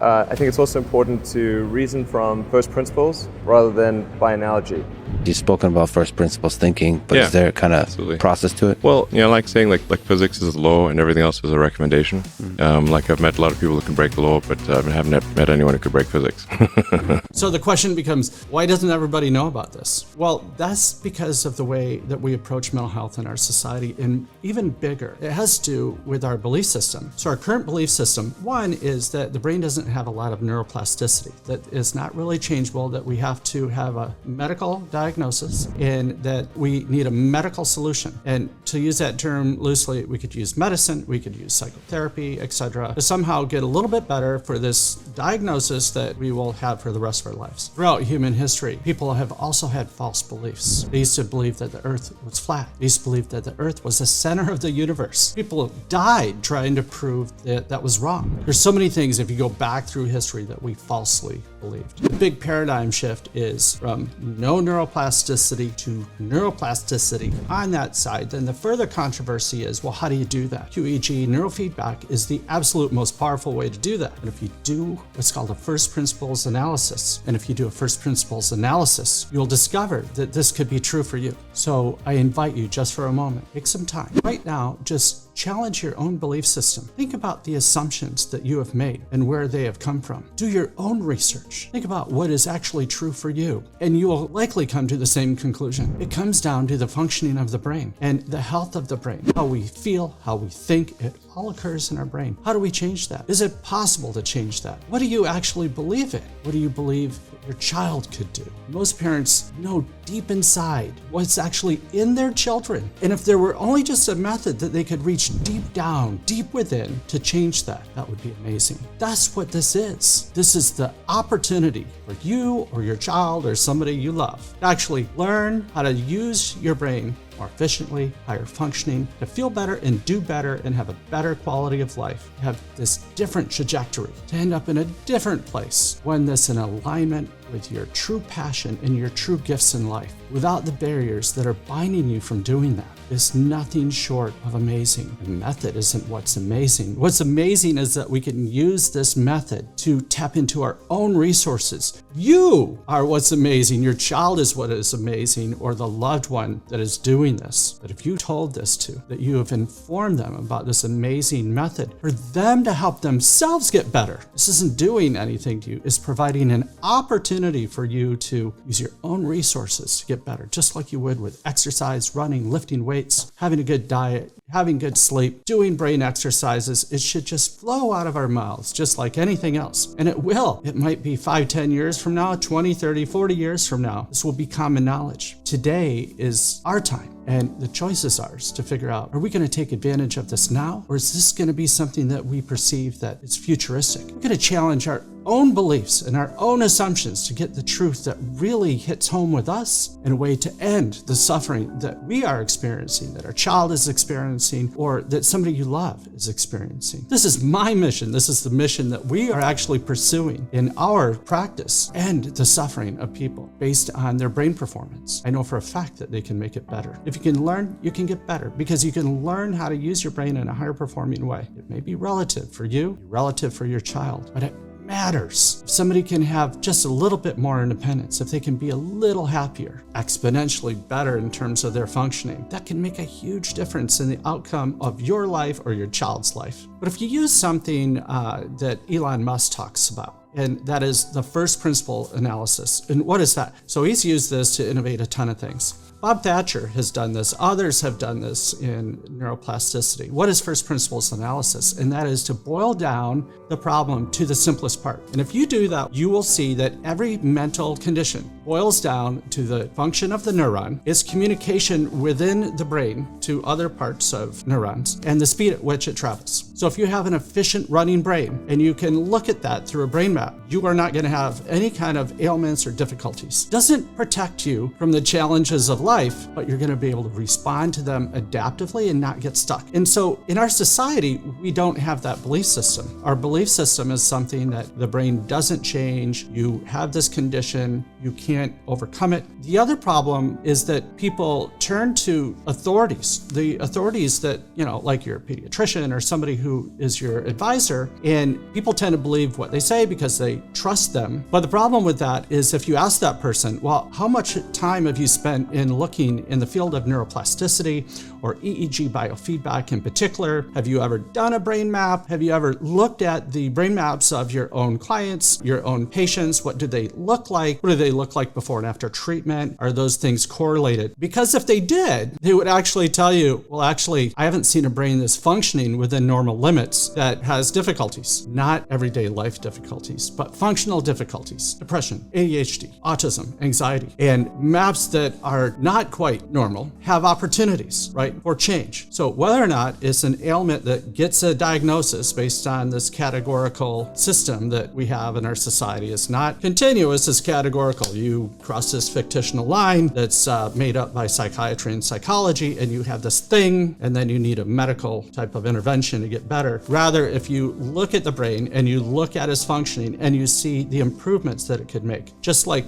I think it's also important to reason from first principles rather than by analogy. You've spoken about first principles thinking, but is there kind of process to it? Well, like saying like physics is a law and everything else is a recommendation. Like I've met a lot of people who can break the law, but I haven't met anyone who could break physics. So the question becomes, why doesn't everybody know about this? Well, that's because of the way that we approach mental health in our society, and even bigger, it has to do with our belief system. So our current belief system, one is that the brain doesn't have a lot of neuroplasticity, that is not really changeable, that we have to have a medical diagnosis and that we need a medical solution. And to use that term loosely, we could use medicine, we could use psychotherapy, etc., to somehow get a little bit better for this diagnosis that we will have for the rest of our lives. Throughout human history, people have also had false beliefs. They used to believe that the earth was flat. They used to believe that the earth was the center of the universe. People died trying to prove that that was wrong. There's so many things, if you go back through history, that we falsely believed. The big paradigm shift is from no neuroplasticity to neuroplasticity on that side. Then the further controversy is, well, how do you do that? QEEG, neurofeedback, is the absolute most powerful way to do that. And if you do what's called a first principles analysis, and if you do a first principles analysis, you'll discover that this could be true for you. So I invite you just for a moment, take some time. Right now, just challenge your own belief system. Think about the assumptions that you have made and where they have come from. Do your own research. Think about what is actually true for you, and you will likely come to the same conclusion. It comes down to the functioning of the brain and the health of the brain. How we feel, how we think, it all occurs in our brain. How do we change that? Is it possible to change that? What do you actually believe in? What do you believe your child could do? Most parents know deep inside what's actually in their children. And if there were only just a method that they could reach deep down, deep within to change that, that would be amazing. That's what this is. This is the opportunity for you or your child or somebody you love to actually learn how to use your brain more efficiently, higher functioning, to feel better and do better and have a better quality of life, have this different trajectory, to end up in a different place, one that's in alignment with your true passion and your true gifts in life, without the barriers that are binding you from doing that. Is nothing short of amazing. The method isn't what's amazing. What's amazing is that we can use this method to tap into our own resources. You are what's amazing. Your child is what is amazing, or the loved one that is doing this. But if you told this to, that you have informed them about this amazing method for them to help themselves get better. This isn't doing anything to you. It's providing an opportunity for you to use your own resources to get better, just like you would with exercise, running, lifting weights, having a good diet, having good sleep, doing brain exercises. It should just flow out of our mouths, just like anything else. And it will. It might be 5, 10 years from now, 20, 30, 40 years from now. This will be common knowledge. Today is our time. And the choice is ours to figure out, are we going to take advantage of this now? Or is this going to be something that we perceive that it's futuristic? We're going to challenge our own beliefs and our own assumptions to get the truth that really hits home with us in a way to end the suffering that we are experiencing, that our child is experiencing, or that somebody you love is experiencing. This is my mission. This is the mission that we are actually pursuing in our practice, end the suffering of people based on their brain performance. I know for a fact that they can make it better. If you can learn, you can get better, because you can learn how to use your brain in a higher performing way. It may be relative for you, relative for your child, but it matters. If somebody can have just a little bit more independence, if they can be a little happier, exponentially better in terms of their functioning, that can make a huge difference in the outcome of your life or your child's life. But if you use something that Elon Musk talks about, and that is the first principle analysis. And what is that? So he's used this to innovate a ton of things. Bob Thatcher has done this. Others have done this in neuroplasticity. What is first principles analysis? And that is to boil down the problem to the simplest part. And if you do that, you will see that every mental condition boils down to the function of the neuron, its communication within the brain to other parts of neurons, and the speed at which it travels. So if you have an efficient running brain and you can look at that through a brain map, you are not going to have any kind of ailments or difficulties. It doesn't protect you from the challenges of life. life, but you're going to be able to respond to them adaptively and not get stuck. And so in our society, we don't have that belief system. Our belief system is something that the brain doesn't change. You have this condition, you can't overcome it. The other problem is that people turn to authorities, the authorities that, like your pediatrician or somebody who is your advisor, and people tend to believe what they say because they trust them. But the problem with that is if you ask that person, well, how much time have you spent in looking in the field of neuroplasticity or EEG biofeedback in particular? Have you ever done a brain map? Have you ever looked at the brain maps of your own clients, your own patients? What do they look like? What do they look like before and after treatment? Are those things correlated? Because if they did, they would actually tell you, well, actually, I haven't seen a brain that's functioning within normal limits that has difficulties, not everyday life difficulties, but functional difficulties, depression, ADHD, autism, anxiety, and maps that are not quite normal have opportunities, right, for change. So whether or not it's an ailment that gets a diagnosis based on this categorical system that we have in our society, it's not continuous, it's categorical. You cross this fictional line that's made up by psychiatry and psychology, and you have this thing, and then you need a medical type of intervention to get better. Rather, if you look at the brain and you look at its functioning and you see the improvements that it could make, just like,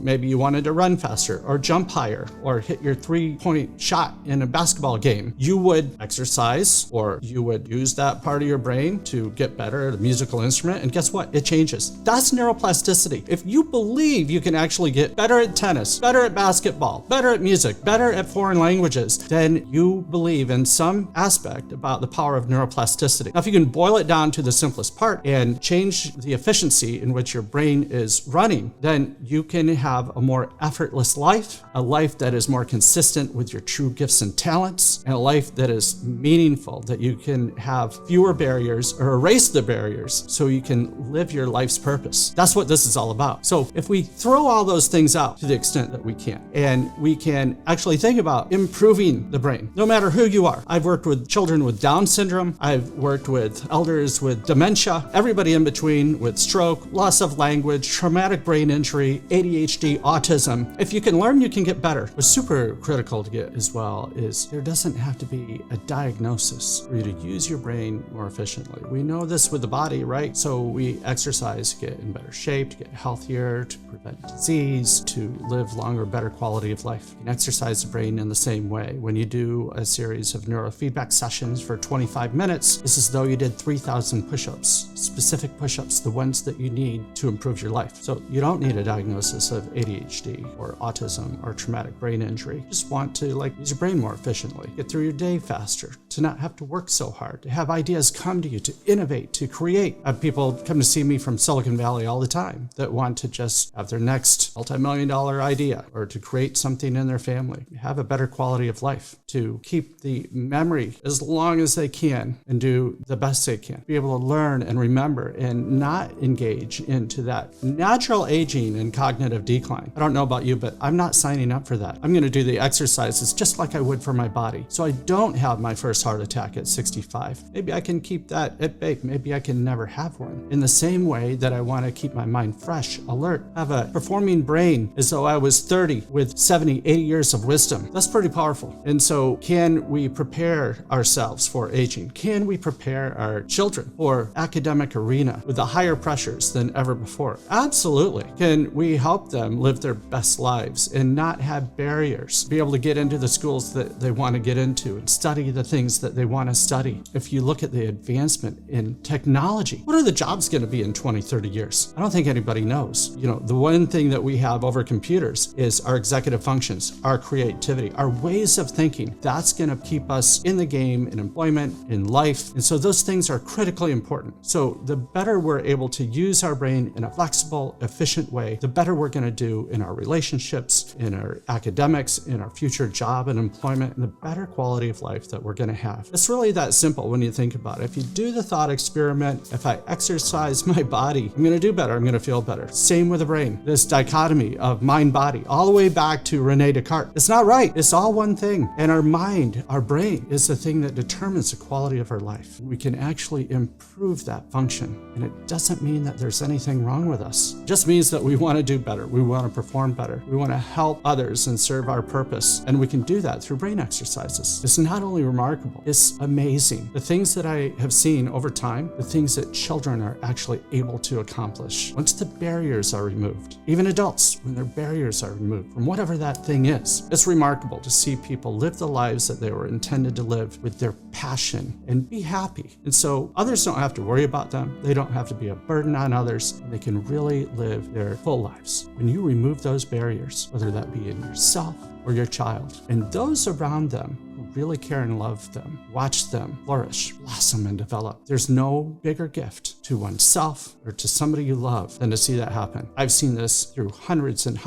maybe you wanted to run faster or jump higher or hit your 3-point shot in a basketball game, you would exercise or you would use that part of your brain to get better at a musical instrument. And guess what? It changes. That's neuroplasticity. If you believe you can actually get better at tennis, better at basketball, better at music, better at foreign languages, then you believe in some aspect about the power of neuroplasticity. Now, if you can boil it down to the simplest part and change the efficiency in which your brain is running, then you can have a more effortless life, a life that is more consistent with your true gifts and talents, and a life that is meaningful, that you can have fewer barriers or erase the barriers so you can live your life's purpose. That's what this is all about. So if we throw all those things out to the extent that we can, and we can actually think about improving the brain, no matter who you are. I've worked with children with Down syndrome. I've worked with elders with dementia, everybody in between with stroke, loss of language, traumatic brain injury, ADHD, autism. If you can learn, you can get better. What's super critical to get as well is there doesn't have to be a diagnosis for you to use your brain more efficiently. We know this with the body, right? So we exercise to get in better shape, to get healthier, to prevent disease, to live longer, better quality of life. You can exercise the brain in the same way. When you do a series of neurofeedback sessions for 25 minutes, it's as though you did 3,000 push-ups, specific push-ups, the ones that you need to improve your life. So you don't need a diagnosis of ADHD or autism or traumatic brain injury. You just want to use your brain more efficiently, get through your day faster, to not have to work so hard, to have ideas come to you, to innovate, to create. I have people come to see me from Silicon Valley all the time that want to just have their next multi-million-dollar idea or to create something in their family, have a better quality of life, to keep the memory as long as they can and do the best they can, be able to learn and remember and not engage into that natural aging and cognitive decline. I don't know about you, but I'm not signing up for that. I'm going to do the exercises just like I would for my body, so I don't have my first heart attack at 65. Maybe I can keep that at bay. Maybe I can never have one. In the same way that I want to keep my mind fresh, alert, have a performing brain as though I was 30 with 70, 80 years of wisdom. That's pretty powerful. And so can we prepare ourselves for aging? Can we prepare our children for academic arena with the higher pressures than ever before? Absolutely. Can we help them live their best lives and not have barriers, be able to get into the schools that they want to get into and study the things that they want to study? If you look at the advancement in technology, what are the jobs going to be in 20, 30 years? I don't think anybody knows. The one thing that we have over computers is our executive functions, our creativity, our ways of thinking. That's going to keep us in the game, in employment, in life. And so those things are critically important. So the better we're able to use our brain in a flexible, efficient way, the better we're going to do in our relationships, in our academics, in our future job and employment, and the better quality of life that we're going to have. It's really that simple when you think about it. If you do the thought experiment, if I exercise my body, I'm going to do better, I'm going to feel better. Same with the brain. This dichotomy of mind-body, all the way back to Rene Descartes. It's not right. It's all one thing. And our mind, our brain, is the thing that determines the quality of our life. We can actually improve that function. And it doesn't mean that there's anything wrong with us. It just means that we want to do better. We want to perform better. We want to help others and serve our purpose. And we can do that through brain exercises. It's not only remarkable, it's amazing. The things that I have seen over time, the things that children are actually able to accomplish once the barriers are removed. Even adults, when their barriers are removed from whatever that thing is. It's remarkable to see people live the lives that they were intended to live with their passion and be happy. And so others don't have to worry about them. They don't have to be a burden on others. They can really live their full lives. When you remove those barriers, whether that be in yourself or your child, and those around them who really care and love them, watch them flourish, blossom, and develop. There's no bigger gift to oneself or to somebody you love than to see that happen. I've seen this through hundreds and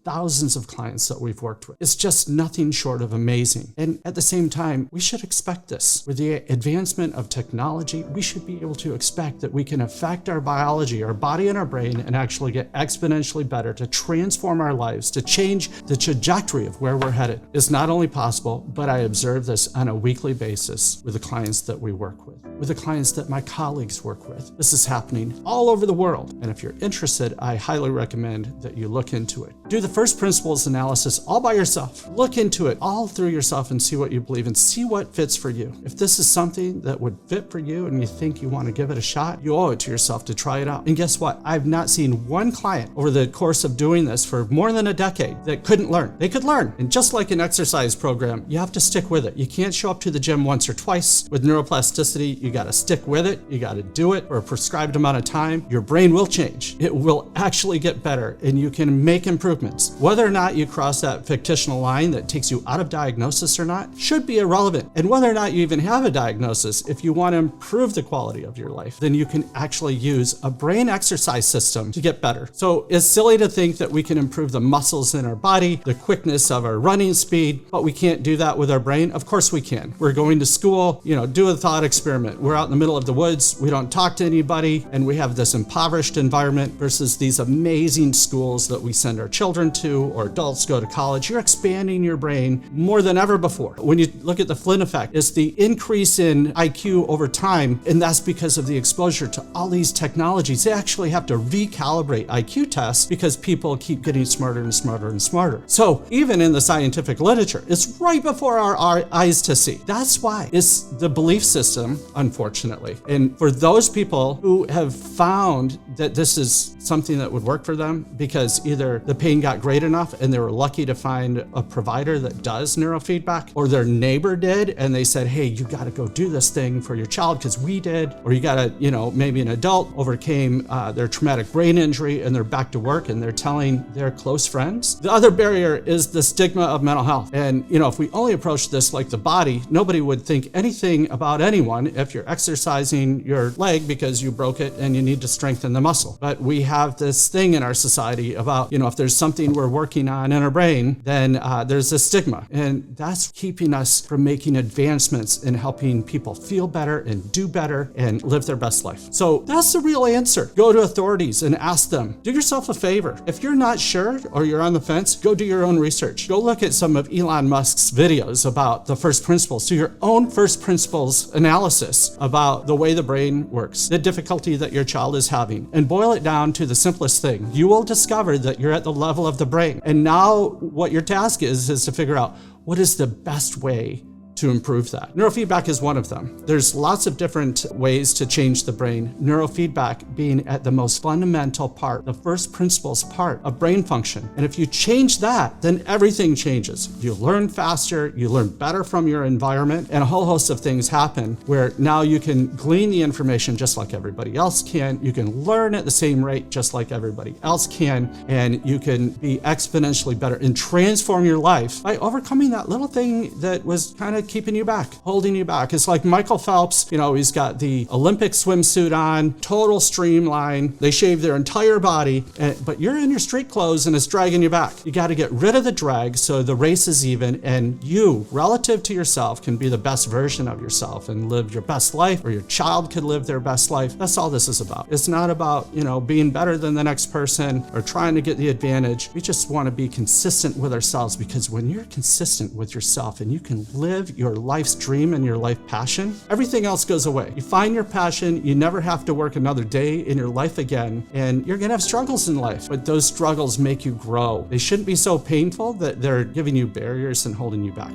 thousands of clients that we've worked with. It's just nothing short of amazing. And at the same time, we should expect this. With the advancement of technology, we should be able to expect that we can affect our biology, our body and our brain, and actually get exponentially better to transform our lives, to change the trajectory of where we're headed. It's not only possible, but I observe this on a weekly basis with the clients that we work with the clients that my colleagues work with. This is happening all over the world. And if you're interested, I highly recommend that you look into it. Do the first principles analysis all by yourself. Look into it all through yourself and see what you believe and see what fits for you. If this is something that would fit for you and you think you want to give it a shot, you owe it to yourself to try it out. And guess what? I've not seen one client over the course of doing this for more than a decade that couldn't learn. They could learn. And just like an exercise program, you have to stick with it. You can't show up to the gym once or twice. With neuroplasticity, you got to stick with it. You got to do it for a prescribed amount of time. Your brain will change. It will actually get better and you can make improvements. Whether or not you cross that fictional line that takes you out of diagnosis or not should be irrelevant. And whether or not you even have a diagnosis, if you want to improve the quality of your life, then you can actually use a brain exercise system to get better. So it's silly to think that we can improve the muscles in our body, the quickness of our running speed, but we can't do that with our brain. Of course we can. We're going to school, do a thought experiment. We're out in the middle of the woods. We don't talk to anybody and we have this impoverished environment versus these amazing schools that we send our children to or adults go to college. You're expanding your brain more than ever before. When you look at the Flynn effect, it's the increase in IQ over time, and that's because of the exposure to all these technologies. They actually have to recalibrate IQ tests because people keep getting smarter and smarter and smarter. So even in the scientific literature, it's right before our eyes to see. That's why it's the belief system, unfortunately. And for those people who have found that this is something that would work for them because either the pain got great enough and they were lucky to find a provider that does neurofeedback, or their neighbor did and they said, hey, you got to go do this thing for your child because we did, or you got to, maybe an adult overcame their traumatic brain injury and they're back to work and they're telling their close friends. The other barrier is the stigma of mental health. And, if we only approach this like the body, nobody would think anything about anyone if you're exercising your leg because you broke it and you need to strengthen the muscle. But we have this thing in our society about, if there's something we're working on in our brain, then there's a stigma. And that's keeping us from making advancements in helping people feel better and do better and live their best life. So that's the real answer. Go to authorities and ask them. Do yourself a favor. If you're not sure or you're on the fence, go do your own research. Go look at some of Elon Musk's videos about the first principles. Do your own first principles analysis about the way the brain works, the difficulty that your child is having, and boil it down to the simplest thing. You will discover that you're at the level of the brain. And now what your task is to figure out what is the best way to improve that. Neurofeedback is one of them. There's lots of different ways to change the brain. Neurofeedback being at the most fundamental part, the first principles part of brain function. And if you change that, then everything changes. You learn faster, you learn better from your environment, and a whole host of things happen where now you can glean the information just like everybody else can. You can learn at the same rate just like everybody else can, and you can be exponentially better and transform your life by overcoming that little thing that was kind of keeping you back, holding you back. It's like Michael Phelps, he's got the Olympic swimsuit on, total streamline. They shave their entire body, but you're in your street clothes and it's dragging you back. You got to get rid of the drag so the race is even, and you, relative to yourself, can be the best version of yourself and live your best life, or your child could live their best life. That's all this is about. It's not about, being better than the next person or trying to get the advantage. We just want to be consistent with ourselves, because when you're consistent with yourself and you can live your life's dream and your life passion, everything else goes away. You find your passion, you never have to work another day in your life again, and you're going to have struggles in life, but those struggles make you grow. They shouldn't be so painful that they're giving you barriers and holding you back.